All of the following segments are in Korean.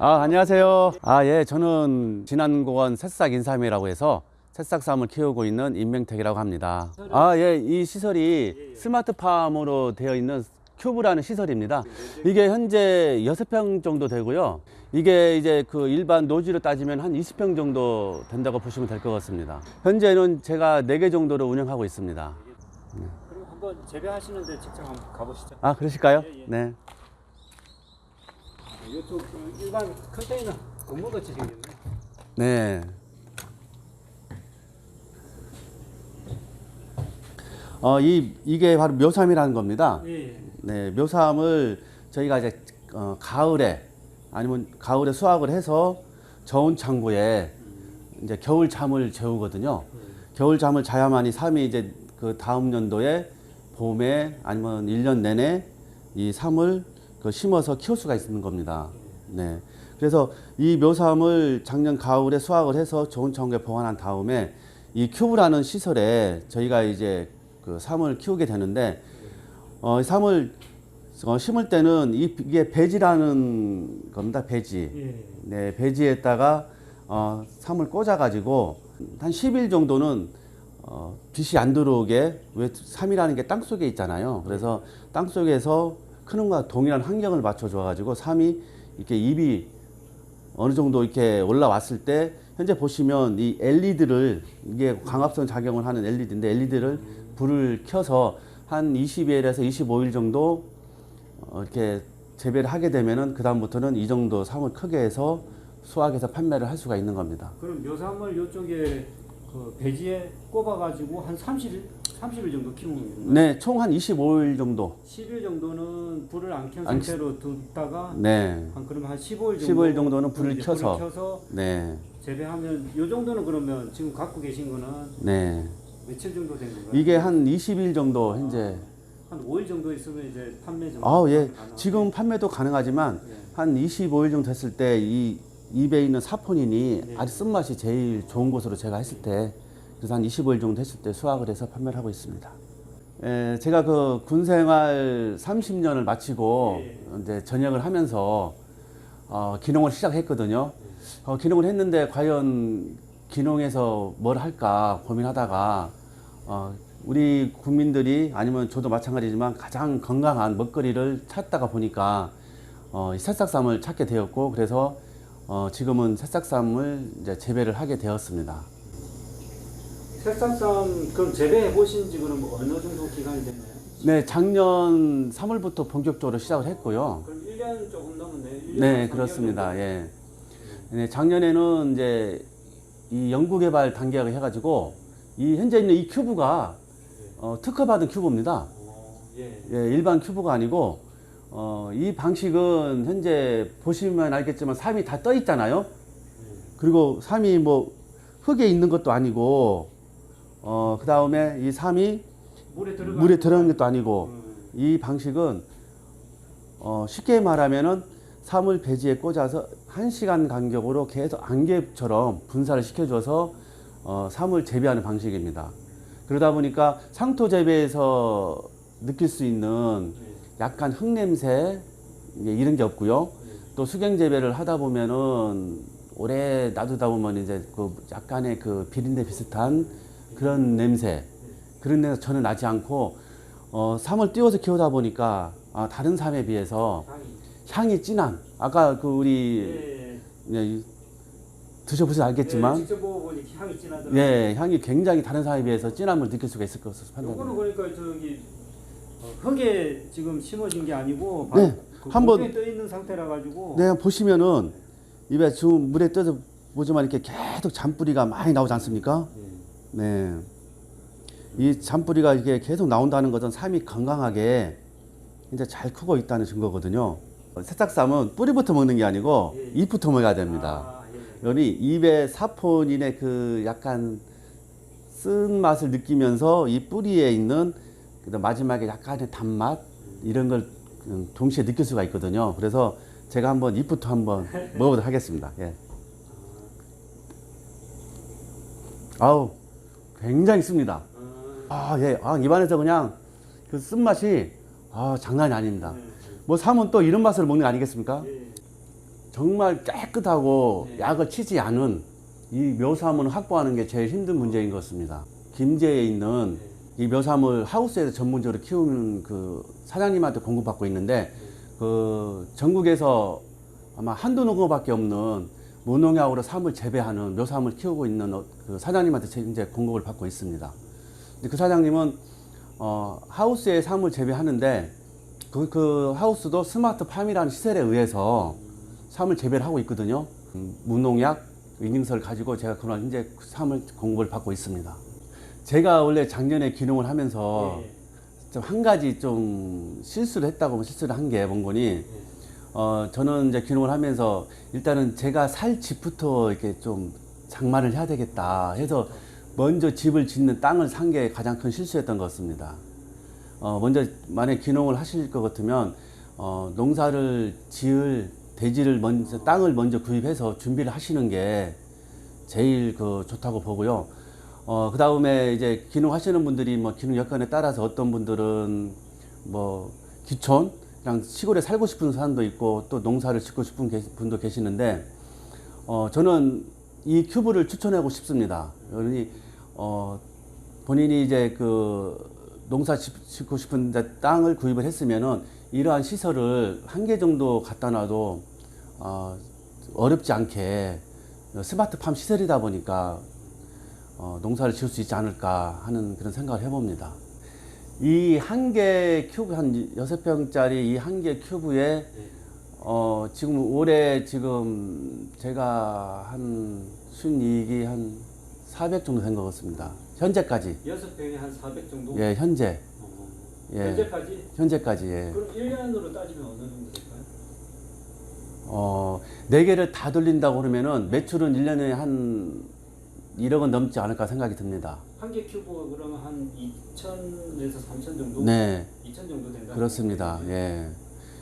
안녕하세요. 예, 저는 진안공원 새싹 인삼이라고 해서 새싹삼을 키우고 있는 임명택이라고 합니다. 예, 이 시설이 스마트팜으로 되어 있는 큐브라는 시설입니다. 이게 현재 6평 정도 되고요. 이게 이제 그 일반 노지로 따지면 한 20평 정도 된다고 보시면 될 것 같습니다. 현재는 제가 4개 정도로 운영하고 있습니다. 그럼 한번 재배하시는데 직접 한번 가보시죠. 그러실까요? 예. 네. 이쪽 일반 컨테이너 건물같이 생겼네. 네. 이게 바로 묘삼이라는 겁니다. 예. 네, 묘삼을 저희가 이제 가을에 아니면 가을에 수확을 해서 저온 창고에 이제 겨울 잠을 재우거든요. 겨울 잠을 자야만이 삼이 이제 그 다음 연도에 봄에 아니면 1년 내내 이 삼을 심어서 키울 수가 있는 겁니다. 네. 그래서 이 묘삼을 작년 가을에 수확을 해서 좋은 창고에 보관한 다음에 이 큐브라는 시설에 저희가 이제 그 삼을 키우게 되는데, 삼을 심을 때는 이게 배지라는 겁니다. 배지. 예. 네, 배지에다가 삼을 꽂아가지고 한 10일 정도는 빛이 안 들어오게, 왜 삼이라는 게 땅 속에 있잖아요. 그래서 땅 속에서 크는 것과 동일한 환경을 맞춰줘가지고 삼이 이렇게 잎이 어느 정도 이렇게 올라왔을 때, 현재 보시면 이 LED를, 이게 광합성 작용을 하는 LED인데 LED를 불을 켜서 한 20일에서 25일 정도 이렇게 재배를 하게 되면은 그 다음부터는 이 정도 삼을 크게 해서 수확해서 판매를 할 수가 있는 겁니다. 그럼 묘삼을 이쪽에 그 배지에 꼽아가지고 한 30일 정도 키우는 건가요? 네, 총 한 25일 정도. 10일 정도는 불을 안 켠 상태로 두다가 네. 그러면 한 15일 정도 15일 정도는 불을 켜서 네. 재배하면 이 정도는 그러면 지금 갖고 계신 거는 네. 며칠 정도 된 건가요? 이게 한 20일 정도 현재. 한 5일 정도 있으면 이제 판매 정도. 예. 지금 판매도 가능하지만 한 25일 정도 됐을 때 이 입에 있는 사포닌이 아주 쓴맛이 제일 좋은 곳으로 제가 했을 때, 그래서 한 25일 정도 했을 때 수확을 해서 판매를 하고 있습니다. 제가 그 군생활 30년을 마치고 이제 전역을 하면서 기농을 시작했거든요. 기농을 했는데 과연 기농에서 뭘 할까 고민하다가 우리 국민들이, 아니면 저도 마찬가지지만 가장 건강한 먹거리를 찾다가 보니까 이 새싹삼을 찾게 되었고, 그래서 지금은 새싹삼을 이제 재배를 하게 되었습니다. 새싹삼 그럼 재배해 보신 지는 뭐 어느 정도 기간이 됐나요? 네, 작년 3월부터 본격적으로 시작을 했고요. 그럼 1년 조금 넘었네요. 1년 네, 그렇습니다. 예. 네, 작년에는 이제 이 연구개발 단계를 해가지고 이 현재 있는 이 큐브가 특허받은 큐브입니다. 예. 일반 큐브가 아니고 이 방식은 현재 보시면 알겠지만 삼이 다 떠 있잖아요. 그리고 삼이 뭐 흙에 있는 것도 아니고 그 다음에 이 삼이 물에 들어간 것도 아니고, 이 방식은 쉽게 말하면은 삼을 배지에 꽂아서 1시간 간격으로 계속 안개처럼 분사를 시켜줘서 삼을 재배하는 방식입니다. 그러다 보니까 상토 재배에서 느낄 수 있는 약간 흙냄새 이런 게 없고요. 또 수경 재배를 하다 보면은 오래 놔두다 보면 이제 그 약간의 그 비린내 비슷한 그런 냄새, 그런 냄새 전혀 나지 않고 삼을 띄워서 키우다 보니까 다른 삼에 비해서 향이 진한, 아까 그 우리 드셔보셔서 알겠지만 직접 먹어보니 향이 진하더라고요. 향이 굉장히 다른 삼에 비해서 진함을 느낄 수가 있을 것으로 판단합니다. 요거는 그러니까 저기 흙에 지금 심어진 게 아니고 한번 물에 떠 있는 상태라 가지고. 네, 보시면은 입에 지금 물에 떠서 보지만 이렇게 계속 잔뿌리가 많이 나오지 않습니까? 네. 이 잔뿌리가 이게 계속 나온다는 것은 삼이 건강하게 이제 잘 크고 있다는 증거거든요. 새싹삼은 뿌리부터 먹는 게 아니고 잎부터 먹어야 됩니다. 여기 입에 사포닌의 그 약간 쓴 맛을 느끼면서 이 뿌리에 있는 마지막에 약간의 단맛 이런 걸 동시에 느낄 수가 있거든요. 그래서 제가 한번 잎부터 한번 먹어보도록 하겠습니다. 아우, 굉장히 씁니다. 입안에서 그냥 그 쓴맛이 장난이 아닙니다. 뭐 삼은 또 이런 맛을 먹는 거 아니겠습니까? 정말 깨끗하고 네. 약을 치지 않은 이 묘삼을 확보하는 게 제일 힘든 문제인 것 같습니다. 김제에 있는 이 묘삼을 하우스에서 전문적으로 키우는 그 사장님한테 공급받고 있는데 그 전국에서 아마 한두 농가밖에 없는 무농약으로 삼을 재배하는 묘삼을 키우고 있는 그 사장님한테 이제 공급을 받고 있습니다. 근데 그 사장님은 하우스에 삼을 재배하는데 그 하우스도 스마트 팜이라는 시설에 의해서 삼을 재배를 하고 있거든요. 무농약 인증서를 가지고 제가 그런 이제 삼을 공급을 받고 있습니다. 제가 원래 작년에 기농을 하면서 좀 한 가지 좀 실수를 했다고 실수를 한 게 뭔거니 저는 이제 기농을 하면서 일단은 제가 살 집부터 이렇게 좀 장만을 해야 되겠다 해서 먼저 집을 짓는 땅을 산 게 가장 큰 실수였던 것 같습니다. 먼저 만약 기농을 하실 것 같으면 농사를 지을 대지를 먼저 땅을 먼저 구입해서 준비를 하시는 게 제일 그 좋다고 보고요. 그 다음에 이제 기농하시는 분들이 뭐 기농 여건에 따라서 어떤 분들은 뭐 기촌 그냥 시골에 살고 싶은 사람도 있고 또 농사를 짓고 싶은 분도 계시는데 저는 이 큐브를 추천하고 싶습니다. 그러니 본인이 이제 그 농사 짓고 싶은 땅을 구입을 했으면은 이러한 시설을 한 개 정도 갖다 놔도 어렵지 않게 스마트팜 시설이다 보니까 농사를 지을 수 있지 않을까 하는 그런 생각을 해봅니다. 이 한 개 큐브 한 6평짜리 이 한 개 큐브에 지금 올해 지금 제가 한 순이익이 한 400 정도 된 것 같습니다. 현재까지. 6평에 한 400 정도? 예, 현재. 예. 현재까지? 현재까지, 예. 그럼 1년으로 따지면 어느 정도 될까요? 4개를 다 돌린다고 그러면은 매출은 1년에 한 1억은 넘지 않을까 생각이 듭니다. 한 개 큐브 그러면 한 2천에서 3천 정도? 네. 2천 정도 된다. 그렇습니다. 예.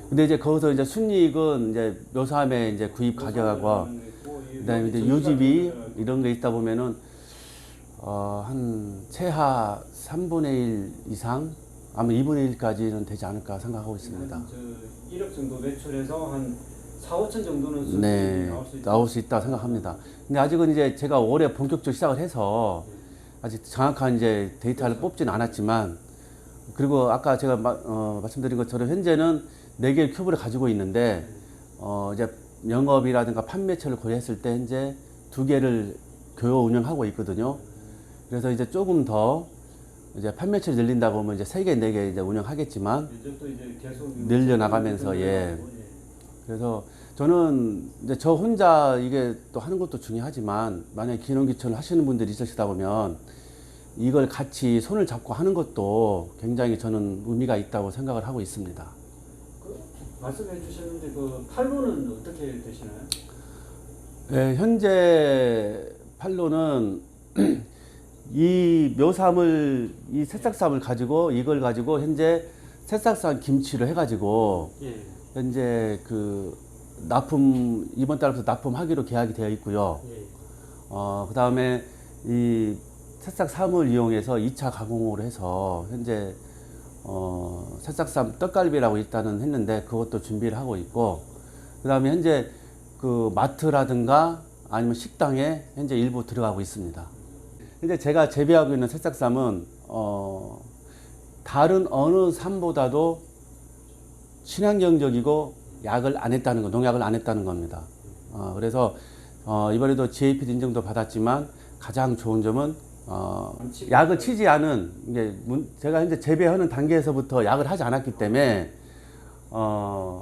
근데 이제 거기서 이제 순이익은 이제 묘삼의 이제 구입 가격하고 그다음에 이제 유지비 이런 게 있다 보면은 한 최하 3분의 1 이상 아마 2분의 1까지는 되지 않을까 생각하고 있습니다. 1억 정도 매출해서 한 4, 5천 정도는 수익이 네, 나올 수 있다 생각합니다. 근데 아직은 이제 제가 올해 본격적으로 시작을 해서 아직 정확한 이제 데이터를 뽑지는 않았지만 그리고 아까 제가 말씀드린 것처럼 현재는 4개의 큐브를 가지고 있는데 이제 영업이라든가 판매처를 고려했을 때 현재 2개를 교요 운영하고 있거든요. 그래서 이제 조금 더 이제 판매처를 늘린다고 하면 이제 3개, 4개 이제 운영하겠지만 이제 계속 늘려나가면서 예. 그래서 저는 이제 저 혼자 이게 또 하는 것도 중요하지만 만약에 기농기촌을 하시는 분들이 있으시다 보면 이걸 같이 손을 잡고 하는 것도 굉장히 저는 의미가 있다고 생각을 하고 있습니다. 말씀해 주셨는데 그 판로는 어떻게 되시나요? 네, 현재 판로는 이 묘삼을 이 새싹삼을 가지고 이걸 가지고 현재 새싹삼 김치를 해가지고 예. 현재 그 납품 이번 달부터 납품하기로 계약이 되어 있고요. 예. 그 다음에 이 새싹삼을 이용해서 2차 가공으로 해서 현재 새싹삼 떡갈비라고 일단은 했는데 그것도 준비를 하고 있고 그 다음에 현재 그 마트라든가 아니면 식당에 현재 일부 들어가고 있습니다. 현재 제가 재배하고 있는 새싹삼은 다른 어느 삼보다도 친환경적이고 약을 안 했다는 거, 농약을 안 했다는 겁니다. 그래서 이번에도 GAP 인증도 받았지만 가장 좋은 점은 약을 치지 않은 이게 제가 현재 재배하는 단계에서부터 약을 하지 않았기 때문에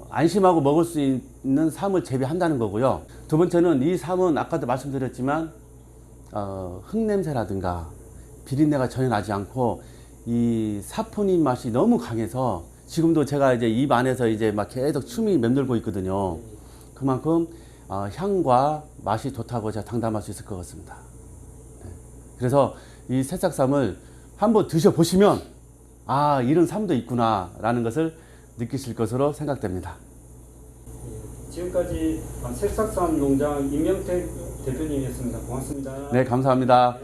안심하고 먹을 수 있는 삶을 재배한다는 거고요. 두 번째는 이 삶은 아까도 말씀드렸지만 흙냄새라든가 비린내가 전혀 나지 않고 이 사포닌 맛이 너무 강해서 지금도 제가 이제 입 안에서 이제 막 계속 침이 맴돌고 있거든요. 그만큼 향과 맛이 좋다고 제가 장담할 수 있을 것 같습니다. 네. 그래서 이 새싹삼을 한번 드셔보시면 이런 삶도 있구나라는 것을 느끼실 것으로 생각됩니다. 지금까지 새싹삼 농장 임명택 대표님이었습니다. 고맙습니다. 네, 감사합니다.